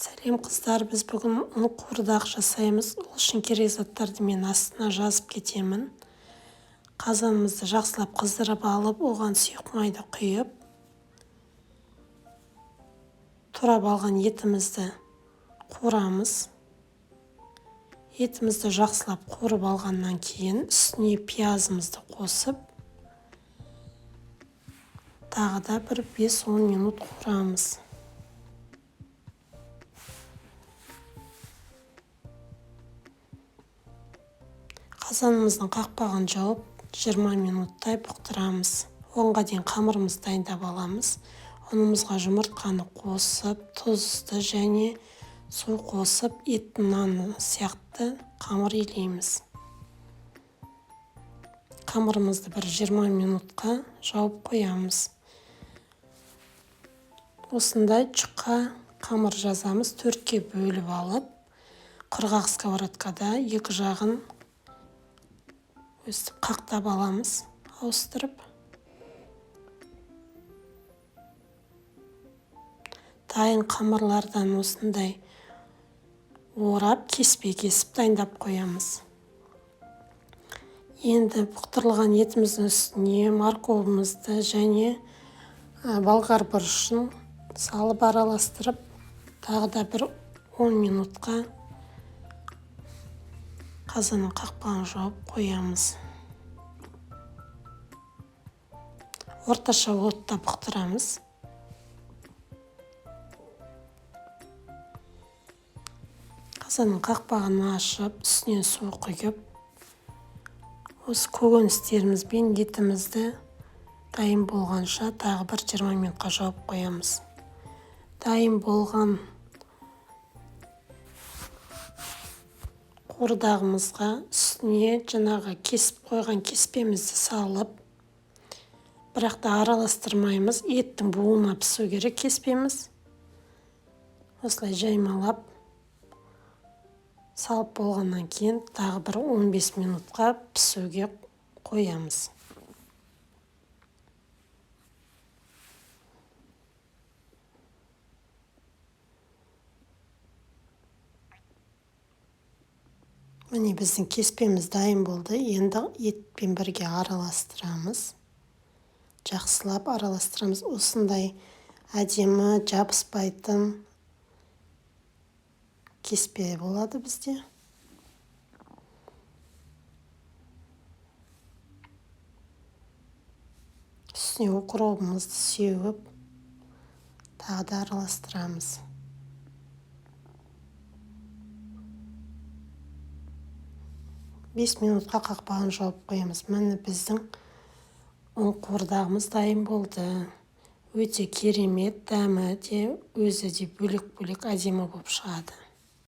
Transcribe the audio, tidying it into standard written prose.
Сәлем қыздар, біз бүгін ұн қуырдақ жасаймыз. Ол үшін керек заттарды мен астына жазып кетемін. Қазанымызды жақсылап қыздырып алып, оған сұйық майды құйып, турап алған етімізді қуырамыз. Етімізді жақсылап қуырып алғаннан кейін үстіне пиязымызды қосып, тағы да бір 5-10 минут қуырамыз. Қазанымыздың қақпағын жауып 20 минуттай бұқтырамыз. Оңға дейін қамырымызды дайындап аламыз. Ұнымызға жұмыртқаны қосып, тұзды және су қосып, еттің наны сияқты қамыр илейміз. Қамырымызды бір 20 минутқа жауып қоямыз. Осындай жұқа қамыр жазамыз, 4-ке бөліп алып, құрғақ сковородкада екі жағын өстіп қақтап аламыз, ауыстырып. Дайын қамырлардан осындай орап, кеспе кесіп дайындап қоямыз. Енді бұқтырылған етіміздің үстіне морковымызды және болгар бұрышын салып араластырып, тағы да бір 10 минутқа қазанның қақпағын жауып қоямыз. Орташа отта бұқтырамыз. Қазанның қақпағын ашып, үстінен су құйып, осы көкөністерімізбен етімізді дайын болғанша тағы бір 20 минутқа жауып қоямыз. Дайын болған қуырдағымызға үстіне жаңағы кесіп қойған кеспемізді салып, бірақ та араластырмаймыз. Еттің буына пісу керек кеспеміз. Осылай жаймалап салып болғаннан кейін тағы бір 15 минутқа пісуге қоямыз. Міне біздің кеспеміз дайын болды. Енді етпен бірге араластырамыз. Жақсылап араластырамыз. Осындай әдемі жабыспайтын кеспе болады бізде. Үстіне укропымызды сеуіп, тағы да араластырамыз. Бес минутқа қақпағын жауып қоямыз. Міне біздің ұн қуырдағымыз дайын болды. Өте керемет, дәмі де өзі де бөлек-бөлек әдемі болып шығады.